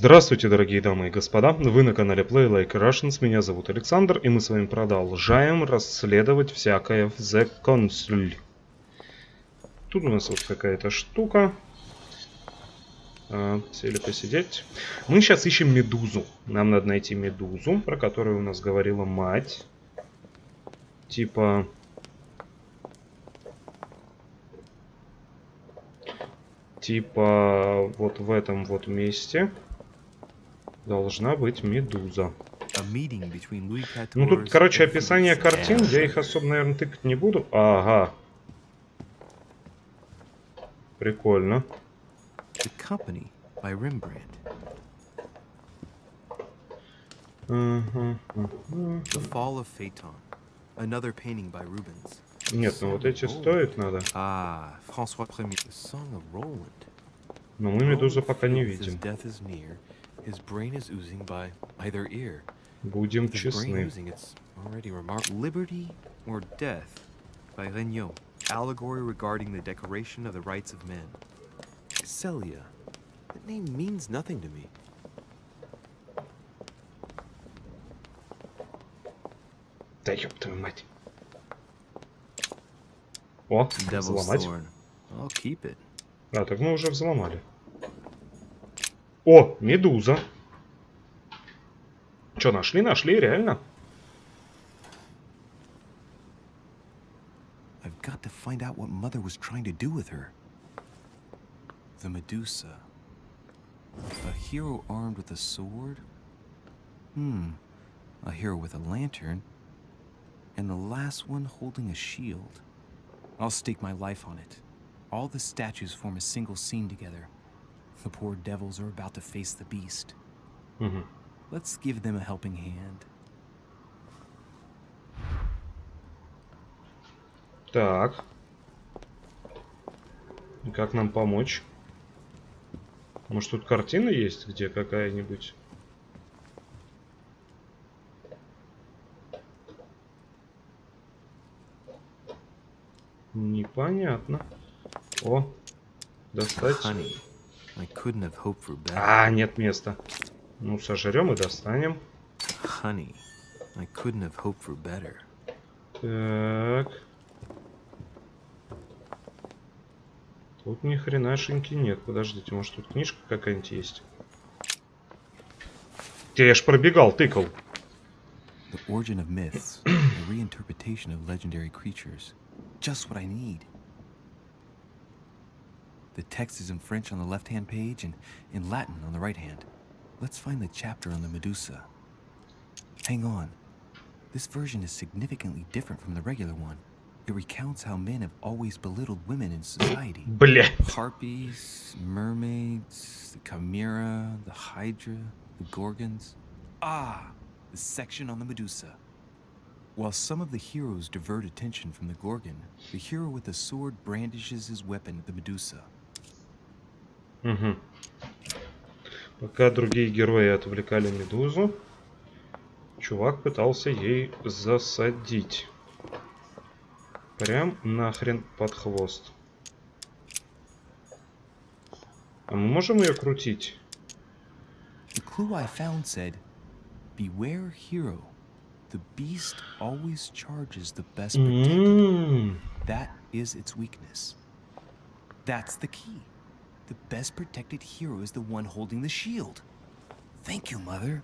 Здравствуйте, дорогие дамы и господа, вы на канале Playlikearussians, меня зовут Александр, и мы с вами продолжаем расследовать всякое в The Council. Тут у нас вот какая-то штука. Сели посидеть. Мы сейчас ищем медузу. Нам надо найти медузу, про которую у нас говорила мать. Типа вот в этом вот месте должна быть медуза. Ну тут, короче, описание картин, я их особо, наверное, тыкать не буду. Ага. Прикольно. Нет, ну вот эти стоят надо. Но мы медузу пока не видим. Будем честны. Allegory regarding the decoration of the rights of men. Celia. That name means nothing to me. Да ёб твою мать. О, взломать. А, так мы уже взломали. О, медуза. Чё, нашли? Нашли, реально? I've got to find out what Mother was trying to do with her. The Medusa. A hero armed with a sword? A hero with a lantern. And the last one holding a shield. I'll stake my life on it. All the statues form a single scene together. The poor devils are about to face the beast. Let's give them a helping hand. Так. И как нам помочь? Может, тут картина есть, где какая-нибудь? Непонятно. О, достать. А, нет места. Ну, сожрем и достанем. Так. Тут ни хренашеньки нет. Подождите, может тут книжка какая-нибудь есть? Я ж пробегал, тыкал. The origin of myths, a reinterpretation of legendary creatures. Just what I need. The text is in French on the left-hand page and in Latin on the right hand. Let's find the chapter on the Medusa. Hang on. This version is significantly different from the regular one. It recounts how men have always belittled women in society. Бля. Harpies, mermaids, the chimera, the hydra, the gorgons. The section on the Medusa. While some of the heroes divert attention from the gorgon, the hero with the sword brandishes his weapon at the Medusa. Пока другие герои отвлекали медузу, чувак пытался ей засадить. Прям нахрен под хвост. А мы можем ее крутить? The clue I found said, "Beware hero. The beast always charges the best protected. That is its weakness." That's the key. The best protected hero is the one holding the shield. Thank you, Mother.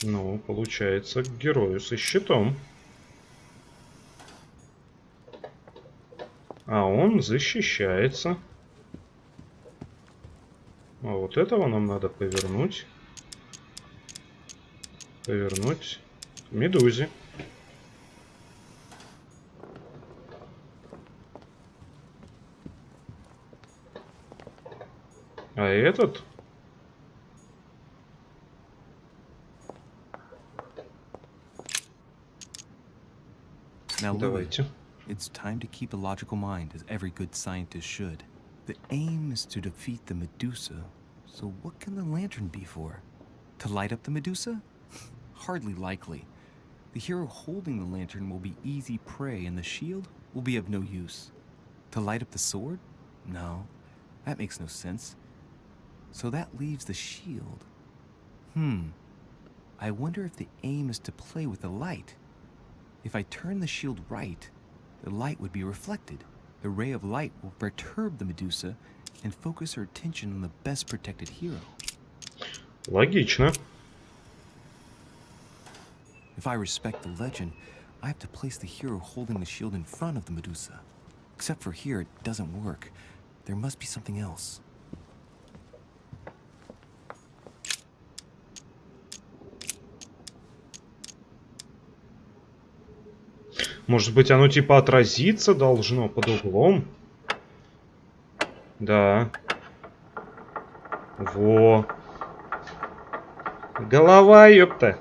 Ну, получается, к герою со щитом. А он защищается. А вот этого нам надо повернуть. Повернуть к медузе. А этот... Now, Давайте. It's time to keep a logical mind, as every good scientist should. The aim is to defeat the Medusa, so what can the lantern be for? To light up the Medusa? Hardly likely. The hero holding the lantern will be easy prey, and the shield will be of no use. To light up the sword? No. That makes no sense. So that leaves the shield. I wonder if the aim is to play with the light. If I turn the shield right, the light would be reflected. The ray of light will perturb the Medusa and focus her attention on the best protected hero. Логично. If I respect the legend, I have to place the hero holding the shield in front of the Medusa. Except for here, it doesn't work. There must be something else. Может быть, оно типа отразиться должно под углом? Да. Во. Голова, ёпта.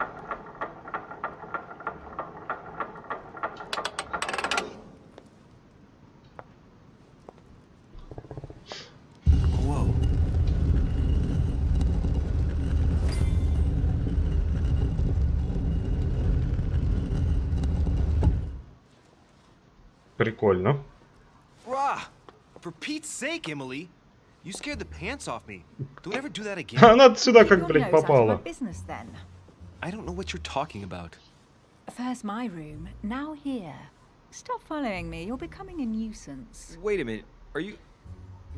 Прикольно. Rah! For Pete's sake, Emily! You scared the pants off me. Don't ever do that again. Она сюда как, блядь, попала. I don't know what you're talking about. First my room, now here. Stop following me. You're becoming a nuisance. Wait a minute. Are you...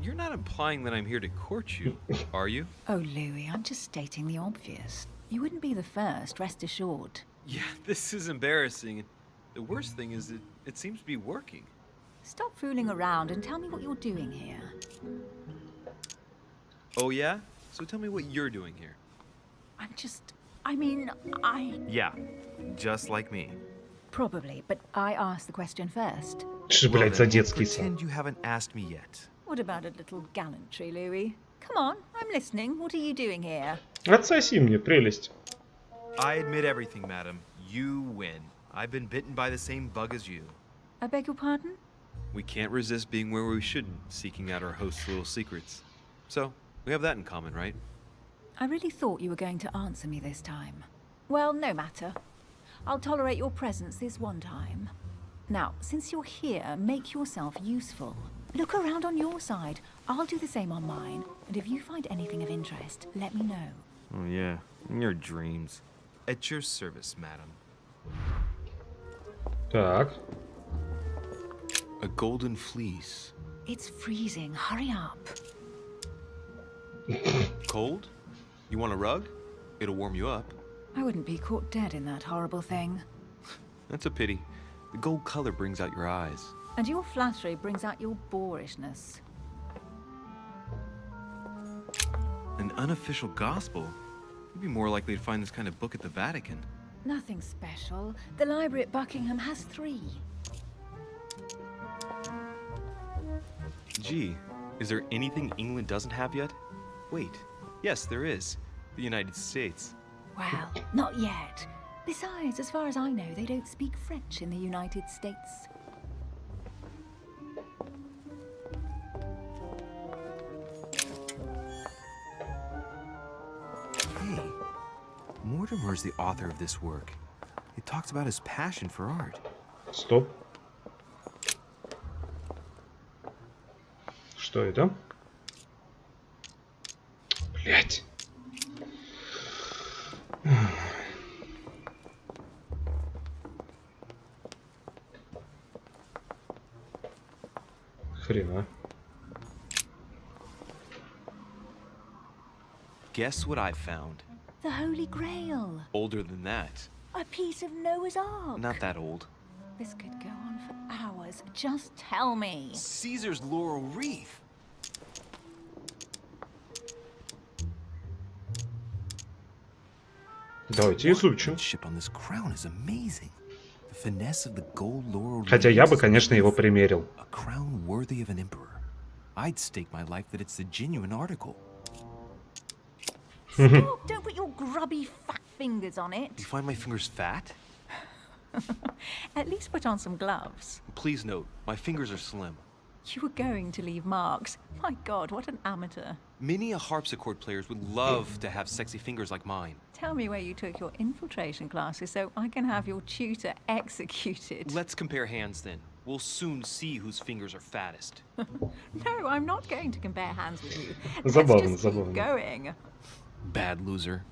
You're not implying that I'm here to court you, are you? Oh, Louis, I'm just stating the obvious. You wouldn't be the first, rest assured. Yeah, this is embarrassing. The worst thing is that it seems to be working. Stop fooling around and tell me what you're doing here. Oh yeah? So tell me what you're doing here. Yeah, just like me. Probably, but I asked the question first. Что, блядь, за детский сад? Pretend you haven't asked me yet. What about a little gallantry, Louis? Come on, I'm listening. What are you doing here? Отсоси мне, прелесть. I admit everything, madam. You win. I've been bitten by the same bug as you. I beg your pardon? We can't resist being where we shouldn't, seeking out our host's little secrets. So, we have that in common, right? I really thought you were going to answer me this time. Well, no matter. I'll tolerate your presence this one time. Now, since you're here, make yourself useful. Look around on your side. I'll do the same on mine. And if you find anything of interest, let me know. Oh yeah, in your dreams. At your service, madam. Так. A golden fleece. It's freezing. Hurry up. Cold? You want a rug? It'll warm you up. I wouldn't be caught dead in that horrible thing. That's a pity. The gold color brings out your eyes. And your flattery brings out your boorishness. An unofficial gospel? You'd be more likely to find this kind of book at the Vatican. Nothing special. The library at Buckingham has 3. Gee, is there anything England doesn't have yet? Wait, yes, there is. The United States. Well, not yet. Besides, as far as I know, they don't speak French in the United States. Hey, Mortimer's the author of this work. It talks about his passion for art. Стоп. Что это? Блять. Хрена. Guess what I found? The Holy Grail. Older than that. A piece of Noah's Ark. Not that old. This could go on for hours. Just tell me. Caesar's laurel wreath. Давайте изучим. Workmanship on this crown is amazing. The finesse of the gold laurel. Хотя я бы, конечно, его примерил. A crown worthy of an emperor. I'd stake my life that it's the genuine article. Stop! Don't put your grubby fat fingers on it. You find my fingers fat? At least put on some gloves. Please note, my fingers are slim. You were going to leave marks. My God, what an amateur. Many a harpsichord players would love to have sexy fingers like mine. Tell me where you took your infiltration classes so I can have your tutor executed. Let's compare hands then. We'll soon see whose fingers are fattest. No, I'm not going to compare hands with you. Забавно, Let's just keep забавно. going. Bad loser.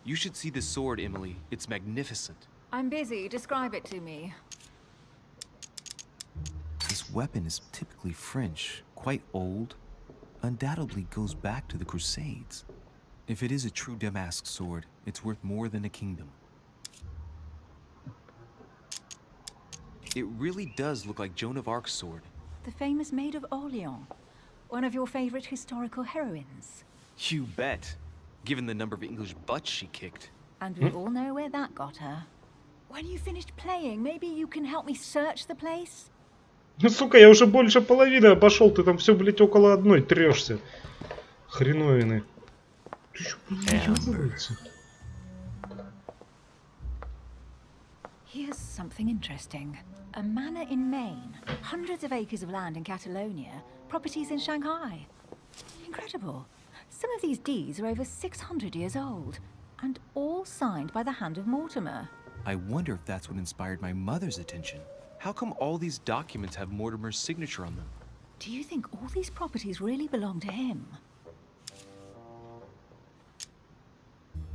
You should see this sword, Emily. It's magnificent. I'm busy. Describe it to me. This weapon is typically French, quite old, undoubtedly goes back to the Crusades. If it is a true Damask sword, it's worth more than a kingdom. It really does look like Joan of Arc's sword. The famous Maid of Orleans. One of your favorite historical heroines. You bet. Given the number of English butts she kicked. And we all know where that got her. When you finished playing, maybe you can help me search the place? Ну, сука, я уже больше половины обошел, ты там все, блядь, около одной трешься. Хреновины. Ты чё, блядь, называется? Here's something interesting. A manor in Maine, hundreds of acres of land in Catalonia, properties in Shanghai. Incredible. Some of these deeds are over 600 years old, and all signed by the hand of Mortimer. I wonder if that's what inspired my mother's attention. How come all these documents have Mortimer's signature on them? Do you think all these properties really belong to him?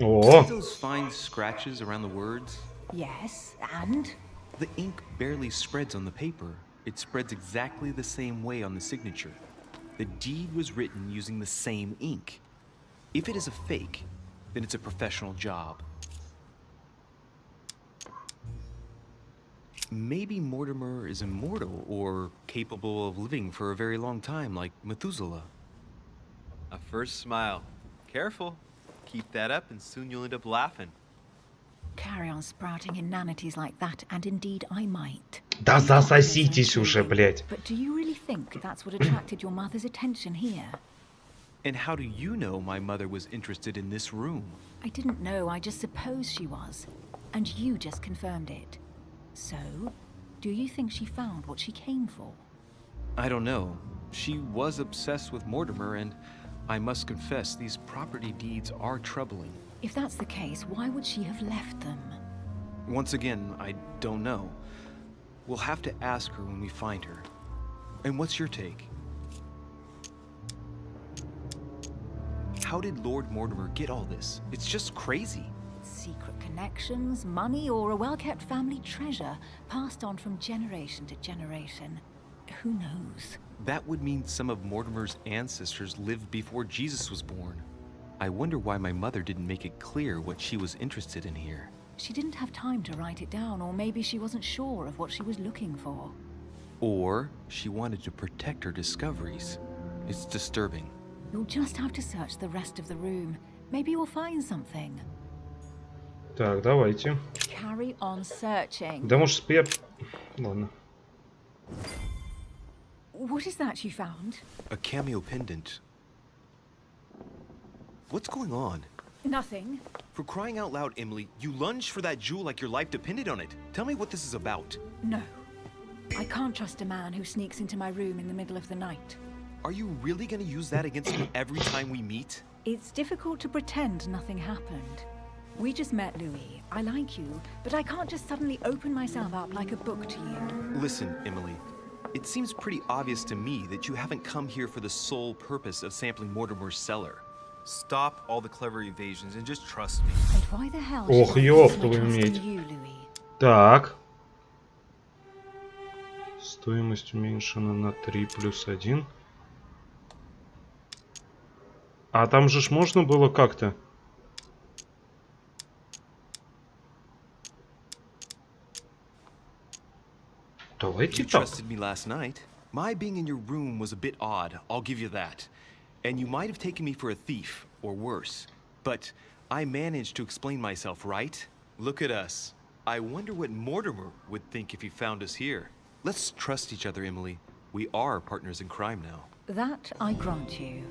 О, See those fine scratches around the words? Yes, and? The ink barely spreads on the paper. It spreads exactly the same way on the signature. The deed was written using the same ink. If it is a fake, then it's a professional job. Maybe Mortimer is immortal or capable of living for a very long time, like Methuselah. A first smile. Careful. Keep that up and soon you'll end up laughing. Carry on sprouting inanities like that, and indeed I might. да засоситесь уже, блядь. But do you really think that's what attracted your mother's attention here? And how do you know my mother was interested in this room? I didn't know, I just supposed she was. And you just confirmed it. So, do you think she found what she came for? I don't know. She was obsessed with Mortimer, and I must confess, these property deeds are troubling. If that's the case, why would she have left them? Once again, I don't know. We'll have to ask her when we find her. And what's your take? How did Lord Mortimer get all this? It's just crazy. Secret connections, money, or a well-kept family treasure passed on from generation to generation. Who knows? That would mean some of Mortimer's ancestors lived before Jesus was born. I wonder why my mother didn't make it clear what she was interested in here. She didn't have time to write it down, or maybe she wasn't sure of what she was looking for. Or she wanted to protect her discoveries. It's disturbing. You'll just have to search the rest of the room. Maybe you'll find something. Так, давайте. Carry on searching. Да может спер... Ладно. What is that you found? A cameo pendant. What's going on? Nothing. For crying out loud, Emily, you lunged for that jewel like your life depended on it. Tell me what this is about. No. I can't trust a man who sneaks into my room in the middle of the night. Are you really gonna use that against me every time we meet? It's difficult to pretend nothing happened. We just met, Louis. I like you, but I can't just suddenly open myself up like a book to you. Listen, Emily. It seems pretty obvious to me that you haven't come here for the sole purpose of sampling Mortimer's cellar. Stop all the clever evasions and just trust me. And why the hell Ох, should I ёб put my твою trust in медь. you, Louis? Так. Стоимость уменьшена на 3 плюс 1. А там же ж можно было как-то... Давайте You так. trusted me last night. My being in your room was a bit odd, I'll give you that. And you might have taken me for a thief, or worse. But I managed to explain myself, right? Look at us. I wonder what Mortimer would think if he found us here. Let's trust each other, Emily. We are partners in crime now. That I grant you.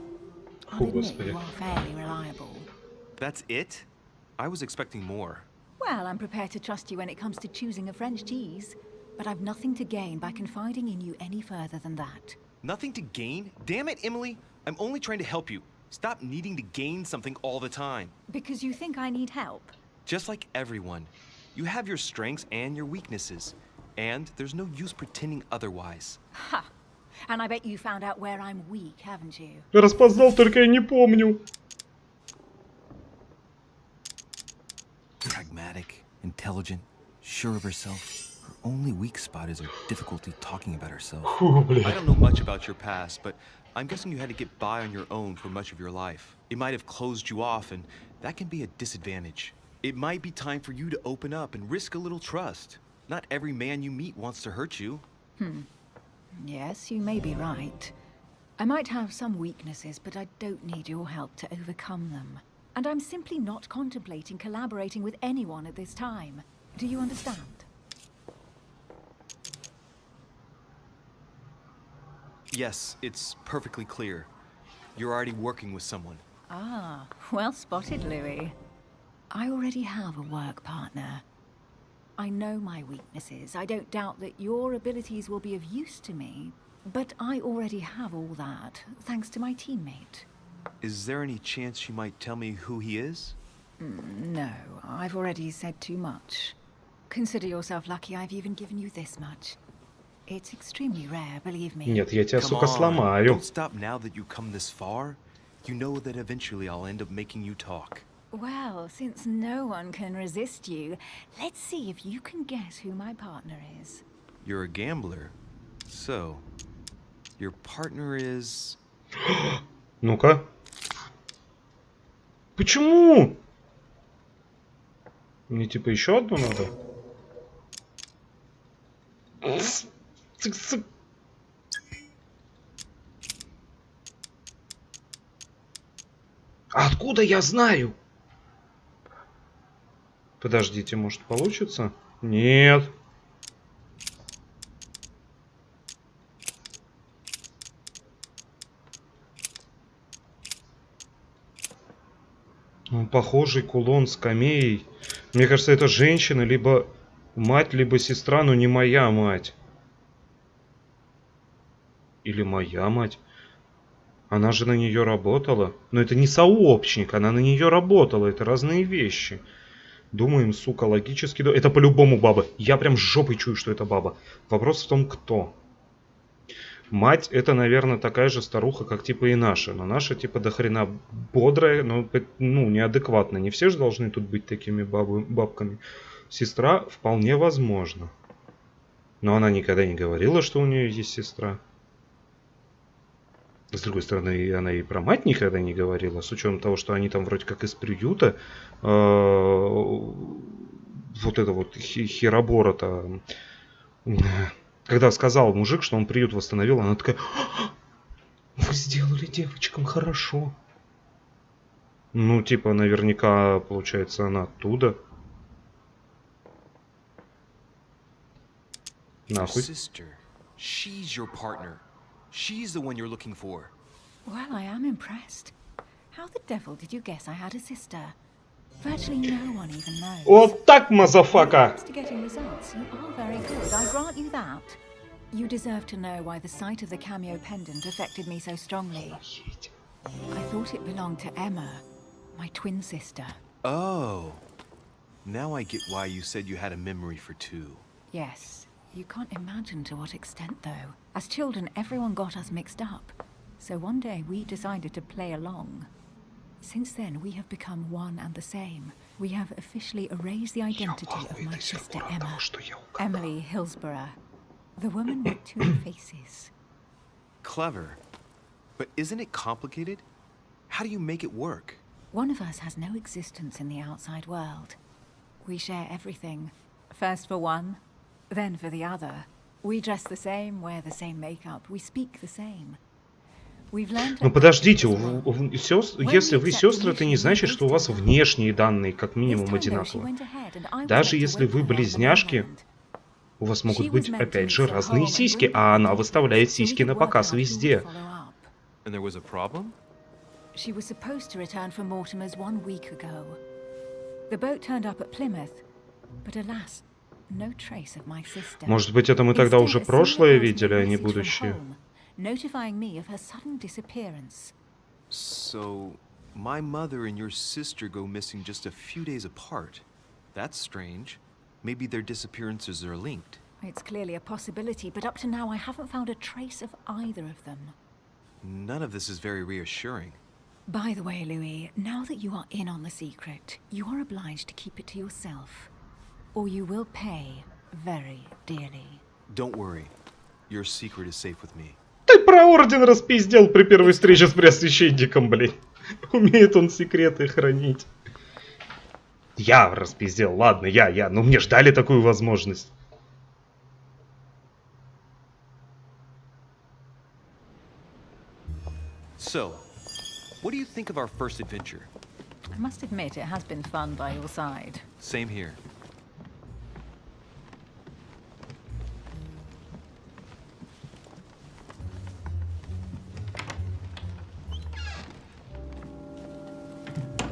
I'll Oh, admit Господи. you are fairly reliable. That's it? I was expecting more. Well, I'm prepared to trust you when it comes to choosing a French cheese. But I've nothing to gain by confiding in you any further than that. Nothing to gain? Damn it, Emily! I'm only trying to help you. Stop needing to gain something all the time. Because you think I need help? Just like everyone, you have your strengths and your weaknesses, and there's no use pretending otherwise. Ha! And I bet you found out where I'm weak, haven't you? Распознал, только я не помню. Pragmatic, intelligent, sure of herself. Her only weak spot is her difficulty talking about herself. Фу, блядь. I don't know much about your past, but I'm guessing you had to get by on your own for much of your life. It might have closed you off, and that can be a disadvantage. It might be time for you to open up and risk a little trust. Not every man you meet wants to hurt you. Yes, you may be right. I might have some weaknesses, but I don't need your help to overcome them. And I'm simply not contemplating collaborating with anyone at this time. Do you understand? Yes, it's perfectly clear. You're already working with someone. Ah, well spotted, Louis. I already have a work partner. I know my weaknesses. I don't doubt that your abilities will be of use to me, but I already have all that, thanks to my teammate. Is there any chance you might tell me who he is? No, I've already said too much. Consider yourself lucky I've even given you this much. It's extremely rare, believe me. Нет, я тебя, Come сука, on, сломаю. don't stop now that you've come this far. You know that eventually I'll end up making you talk. Well, since no one can resist you, let's see if you can guess who my partner is. You're a gambler. So, your partner is... Ну-ка. Почему? Мне типа еще одну надо? Откуда я знаю? Подождите, может получится? Нет. Похожий кулон с камеей. Мне кажется, это женщина, либо мать, либо сестра, но не моя мать. Или моя мать. Она же на нее работала. Но это не сообщник, она на нее работала. Это разные вещи. Думаем, сука, логически. Это по-любому баба. Я прям жопой чую, что это баба. Вопрос в том, кто. Мать это, наверное, такая же старуха, как типа и наша. Но наша типа дохрена бодрая, но ну, неадекватно. Не все же должны тут быть такими бабками. Сестра вполне возможно. Но она никогда не говорила, что у нее есть сестра. С другой стороны, она и про мать никогда не говорила. С учетом того, что они там вроде как из приюта. Вот это вот херобора-то... Когда сказал мужик, что он приют восстановил, она такая: вы сделали девочкам хорошо. Ну, типа, наверняка, получается, она оттуда. Нахуй. She's your partner. She's the one you're looking for. Well, I am impressed. How the devil did you guess I had a sister? Virtually no one even knows. Вот так, мазафака! To getting results, you are very good. I grant you that. You deserve to know why the sight of the cameo pendant affected me so strongly. I thought it belonged to Emma, my twin sister. Oh. Now I get why you said you had a memory for two. Yes. You can't imagine to what extent, though. As children, everyone got us mixed up. So one day we decided to play along. Since then, we have become one and the same. We have officially erased the identity of my sister Emma. Emily Hillsborough. The woman with two faces. Clever. But isn't it complicated? How do you make it work? One of us has no existence in the outside world. We share everything. First for one, then for the other. We dress the same, wear the same makeup, we speak the same. Ну подождите, если вы сестры, это не значит, что у вас внешние данные как минимум одинаковые. Даже если вы близняшки, у вас могут быть опять же разные сиськи, а она выставляет сиськи на показ везде. She was supposed to return from Mortimer's 1 week ago. The boat turned up at Plymouth, but alas, no trace of my sister. Может быть, это мы тогда уже прошлое видели, а не будущее. Notifying me of her sudden disappearance. So, my mother and your sister go missing just a few days apart. That's strange. Maybe their disappearances are linked. It's clearly a possibility, but up to now I haven't found a trace of either of them. None of this is very reassuring. By the way, Louis, now that you are in on the secret, you are obliged to keep it to yourself, or you will pay very dearly. Don't worry. Your secret is safe with me. Ты про орден распиздел при первой встрече с преосвященником, блин. Умеет он секреты хранить. Я распиздел, ладно, я. Но мне ж дали такую возможность. So, what do you think of our first adventure? I must admit, it has been fun by your side. Same here.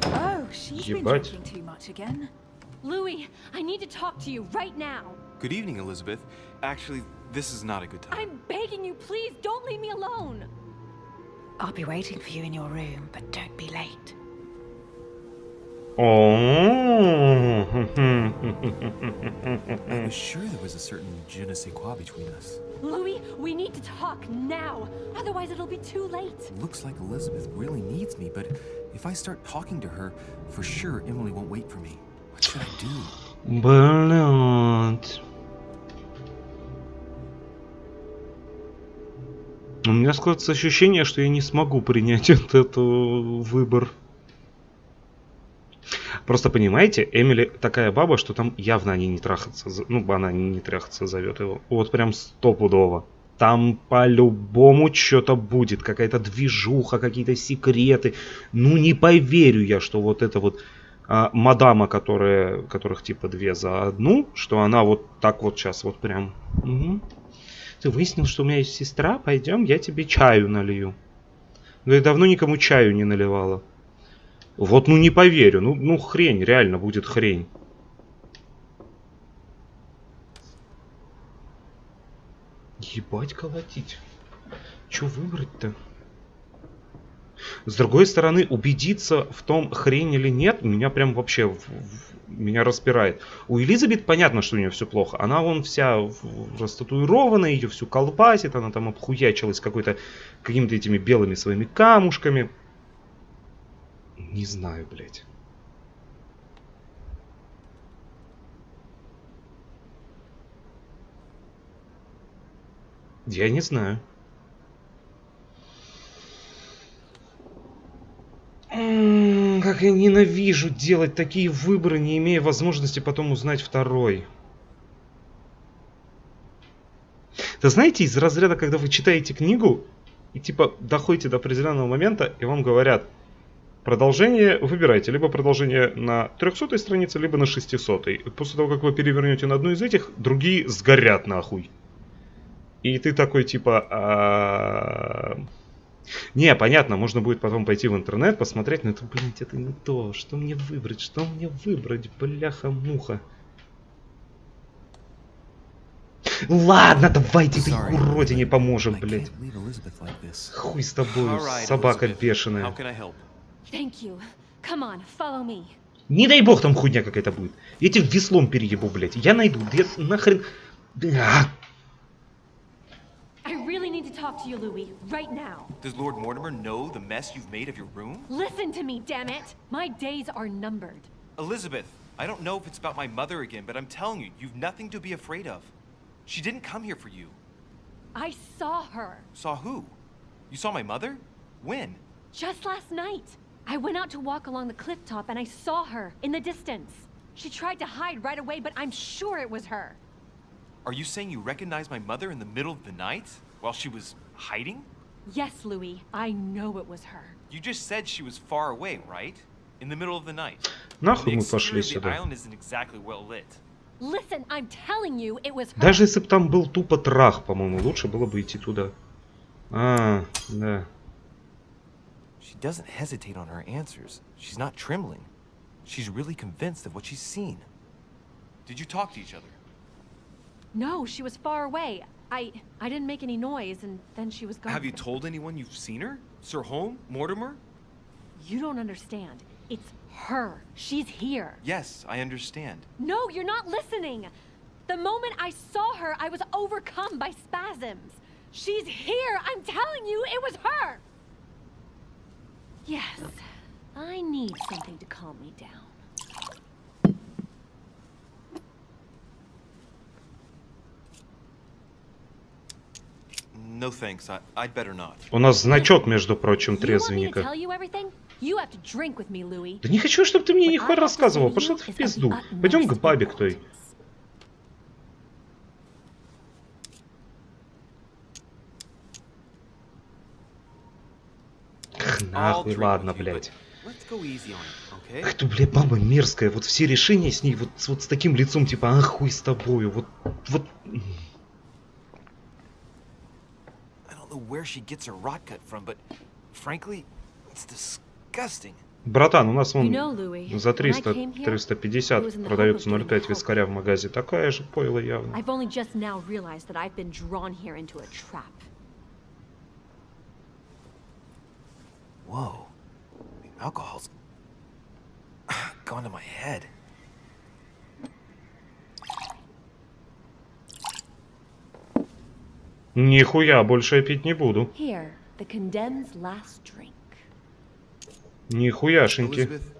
Oh, she's been Ебать. drinking too much again. Louis, I need to talk to you right now. Good evening, Elizabeth. Actually, this is not a good time. I'm begging you, please don't leave me alone. I'll be waiting for you in your room, but don't be late. I was sure there was a certain je ne sais quoi between us. Louis, we need to talk now. Otherwise, it'll be too late. Looks like Elizabeth really needs me, but if I start talking to her, for sure Emily won't wait for me. What should I do? Блядь. У меня складывается ощущение, что я не смогу принять этот выбор. Просто понимаете, Эмили такая баба, что там явно они не трахаться, ну, она не трахаться зовет его. Вот прям стопудово. Там по-любому что-то будет, какая-то движуха, какие-то секреты. Ну, не поверю я, что вот эта вот мадама, которых типа две за одну, что она вот так вот сейчас вот прям... Угу. Ты выяснил, что у меня есть сестра? Пойдем, я тебе чаю налью. Ну, я давно никому чаю не наливала. Вот, ну не поверю. Ну хрень, реально будет хрень. Ебать колотить. Чё выбрать-то? С другой стороны, убедиться в том, хрень или нет, меня прям вообще меня распирает. У Элизабет понятно, что у нее все плохо. Она вон вся растатуирована, ее всю колбасит, она там обхуячилась какими-то этими белыми своими камушками. Не знаю, блядь. Я не знаю. Как я ненавижу делать такие выборы, не имея возможности потом узнать второй. Да знаете, из разряда, когда вы читаете книгу и типа доходите до определенного момента, и вам говорят: продолжение выбирайте. Либо продолжение на 300-й странице, либо на 600-й. После того, как вы перевернете на одну из этих, другие сгорят нахуй. И ты такой типа... Не, понятно, можно будет потом пойти в интернет, посмотреть, но это, блядь, это не то. Что мне выбрать? Что мне выбрать? Бляха-муха. Ладно, давайте ты уродине поможем, блядь. Хуй с тобой, собака бешеная. Thank you. Come on, follow me. Не дай бог там хуйня какая-то будет. Я тебе веслом переебу, блядь. Я найду. Я нахрен... I really need to talk to you, Louis, right now. Does Lord Mortimer know the mess you've made of your room? Listen to me, damn it. My days are numbered. Elizabeth, I don't know if it's about my mother again, but I'm telling you, you've nothing to be afraid of. She didn't come here for you. I saw her. Saw who? You saw my mother? When? Just last night. I went out to walk along the cliff top and I saw her in the distance. She tried to hide right away, but I'm sure it was her. Are you saying you recognized my mother in the middle of the night while she was hiding? Yes, Louis, I know it was her. You just said she was far away, right? In the middle of the night. Нахуй The мы exterior пошли of the сюда. island isn't exactly well lit. Listen, I'm telling you, it was her. Даже если бы там был тупо трах, по-моему, лучше было бы идти туда. Да. She doesn't hesitate on her answers. She's not trembling. She's really convinced of what she's seen. Did you talk to each other? No, she was far away. I didn't make any noise, and then she was gone. Have you told anyone you've seen her? Sir Holm? Mortimer? You don't understand. It's her. She's here. Yes, I understand. No, you're not listening. The moment I saw her, I was overcome by spasms. She's here. I'm telling you, it was her. Yes, I need something to calm me down. No thanks, I'd better not. У нас значок, между прочим, You want me to трезвенника. tell you everything? You have to drink with me, Louis. Да не хочу, чтобы ты мне What нихуя I have to рассказывал. say to Пошла you ты в is of пизду. the Пойдем к utmost бабе к той. importance. Нахуй, drink ладно, with you, блядь. but let's go easy on it, okay? Ах ты, блядь, баба мерзкая. Вот все решения с ней вот с таким лицом, типа, а хуй с тобою. Вот. I don't know where she gets her rot gut from, but frankly, it's disgusting. Братан, у нас You вон know, Louis, за when I came here, 300-350 it was in the продается hope of 0,5 getting вискаря в магазе. Такая же пойло явно. I've only just now realized that I've been drawn here into a trap. Whoa. The alcohol's gone to my head. Нихуя, больше я пить не буду. Here, the condemned's last drink. Нихуяшеньки. Elizabeth,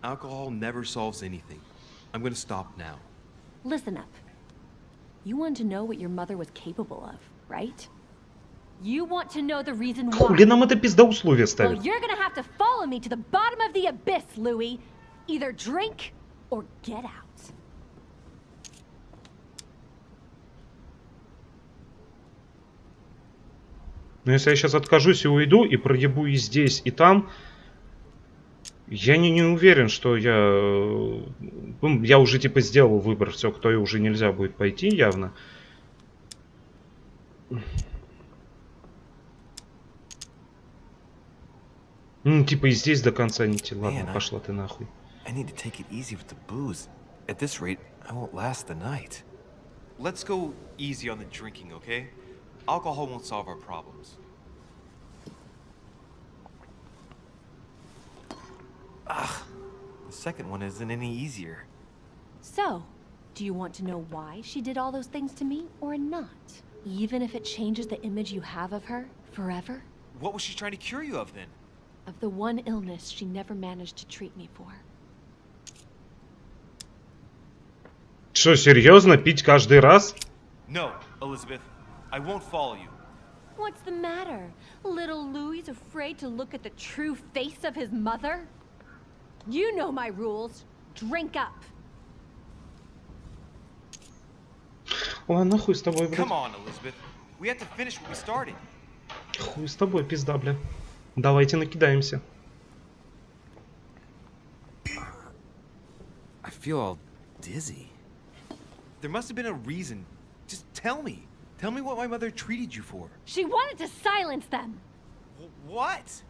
alcohol never solves anything. I'm gonna stop now. Listen up. You want to know what your mother was capable of, right? You want to know the reason why. Хули нам это пизда-условие Well, ставит? you're gonna have to follow me to the bottom of the abyss, Louis. Either drink or get out. Но если я сейчас откажусь и уйду, и проебу и здесь, и там, я не уверен, что я уже типа сделал выбор, все, к той уже нельзя будет пойти явно. Типа и здесь до конца не идти. Ладно, Man, пошла ты нахуй. I need to take it easy with the booze. At this rate, I won't last the night. Let's go easy on the drinking, okay? Alcohol won't solve our problems. The second one isn't any easier. So, do you want to know why she did all those things to me or not? Even if it changes the image you have of her forever? What was she trying to cure you of then? Of the one illness she never managed to treat me for. Что, серьезно? Пить каждый раз? No, Elizabeth. I won't follow you. What's the matter? Little Louis's afraid to look at the true face of his mother? You know my rules. Drink up. Ладно, хуй с тобой, блядь. Come on, Elizabeth. We have to finish what we started. Хуй с тобой, пизда, бля. Давайте накидаемся. I feel all dizzy. There must have been a reason. Just tell me. Tell me what my mother treated you for. She wanted to silence them. What?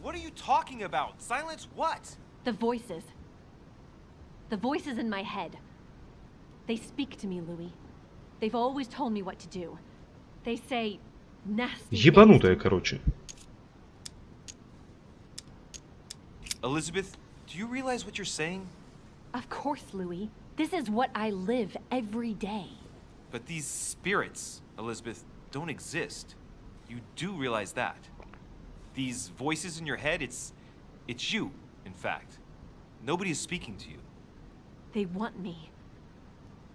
What are you talking about? Silence what? The voices. The voices in my head. They speak to me, Louis. They've always told me what to do. They say nasty Ебанутая, things. короче. Elizabeth, do you realize what you're saying? Of course, Louis. This is what I live every day. But these spirits, Elizabeth, don't exist. You do realize that. These voices in your head, it's you, in fact. Nobody is speaking to you. They want me.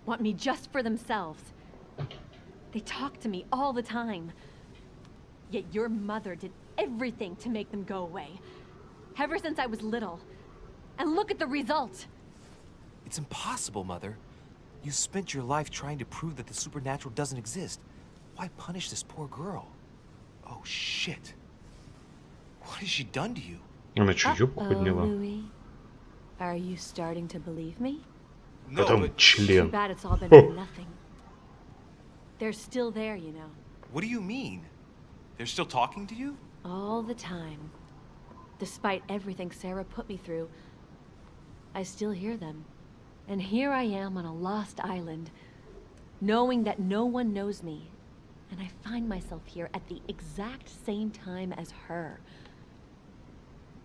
Want me just for themselves. They talk to me all the time. Yet your mother did everything to make them go away. Ever since I was little. And look at the result. It's impossible, Mother. You spent your life trying to prove that the supernatural doesn't exist. Why punish this poor girl? Oh, shit. What has she done to you? Она чё, юбку подняла? Louis. Are you starting to believe me? No, Потом but Too член. bad it's all been for nothing. They're still there, you know. what do you mean? They're still talking to you? All the time. Despite everything Sarah put me through, I still hear them. And here I am on a lost island, knowing that no one knows me. And I find myself here at the exact same time as her.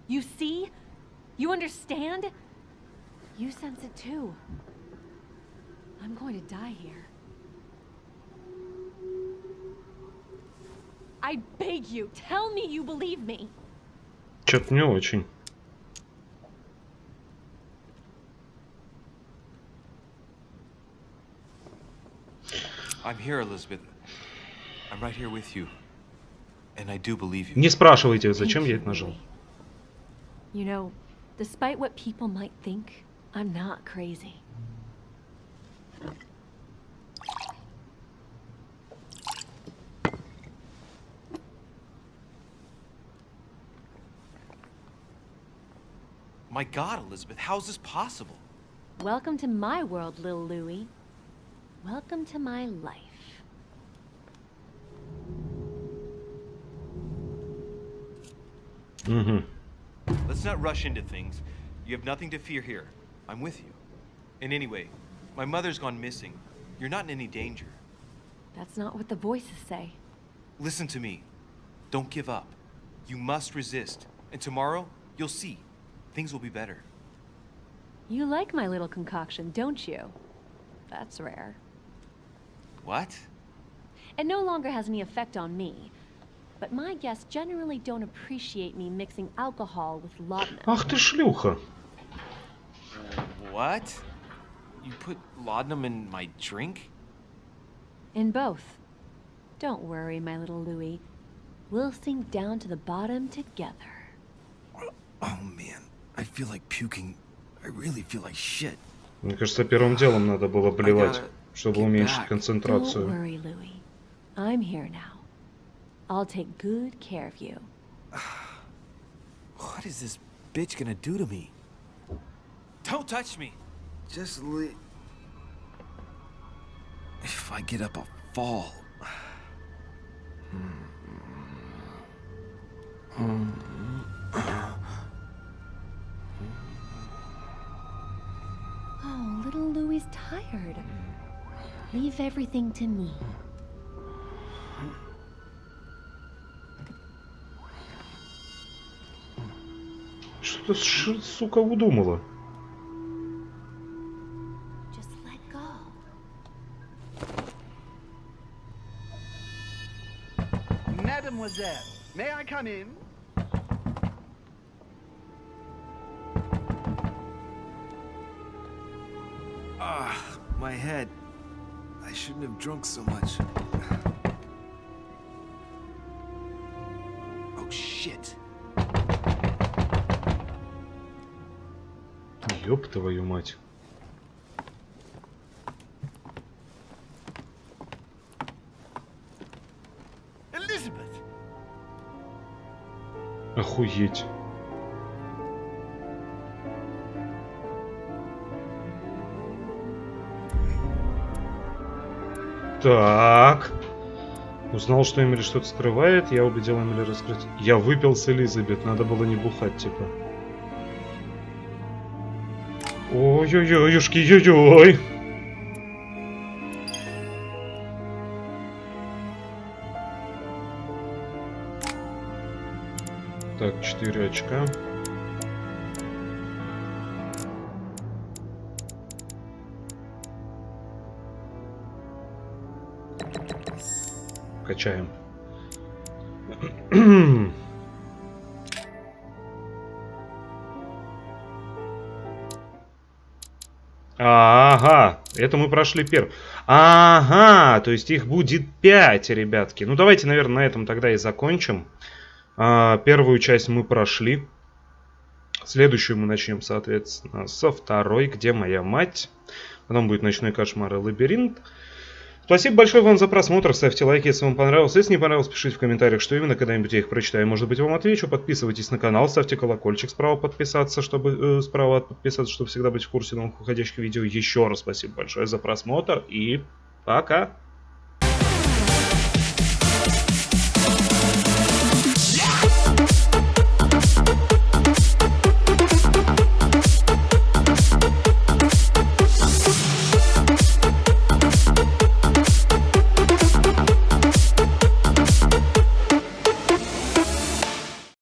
You see? You understand? You sense it too. I'm going to die here. I beg you, tell me you believe me. Чё-то не очень. I'm here, Elizabeth. I'm right here with you. And I do believe you. Не спрашивайте, зачем я это нажал. You know, despite what people might think, I'm not crazy. My God, Elizabeth, how is this possible? Welcome to my world, Lil Louie. Welcome to my life. Let's not rush into things. You have nothing to fear here. I'm with you. And anyway, my mother's gone missing. You're not in any danger. That's not what the voices say. Listen to me. Don't give up. You must resist. And tomorrow, you'll see. Things will be better. You like my little concoction, don't you? That's rare. What? It no longer has any effect on me. But my guests generally don't appreciate me mixing alcohol with laudanum. Ах ты шлюха. What? You put laudanum in my drink? In both. Don't worry, my little Louie. We'll sink down to the bottom together. Oh man, I feel like puking. I really feel like shit. Мне кажется, первым делом надо было блевать, чтобы уменьшить концентрацию. Don't worry, Louie. I'm here now. I'll take good care of you. What is this bitch gonna do to me? Don't touch me! Just leave. If I get up, I'll fall. Oh, little Louie's tired. Leave everything to me. Что, сука, удумала? Just let go. Mademoiselle, may I come in? Ah, my head. I shouldn't have drunk so much. Oh shit. Ёб твою мать. Elizabeth! Охуеть. Так. Узнал, что Эмили что-то скрывает. Я убедил Эмили раскрыть. Я выпил с Элизабет. Надо было не бухать, типа. Ой-ой-ой, юшки-ой-ой. Так, 4 очка. Качаем. Ага, это мы прошли первый. Ага, то есть их будет 5, ребятки. Ну, давайте, наверное, на этом тогда и закончим. Первую часть мы прошли. Следующую мы начнем, соответственно, со второй, где моя мать. Потом будет ночной кошмар и лабиринт. Спасибо большое вам за просмотр. Ставьте лайки, если вам понравилось. Если не понравилось, пишите в комментариях, что именно. Когда-нибудь я их прочитаю. Может быть, вам отвечу. Подписывайтесь на канал. Ставьте колокольчик справа подписаться, чтобы всегда быть в курсе новых выходящих видео. Еще раз спасибо большое за просмотр. И пока.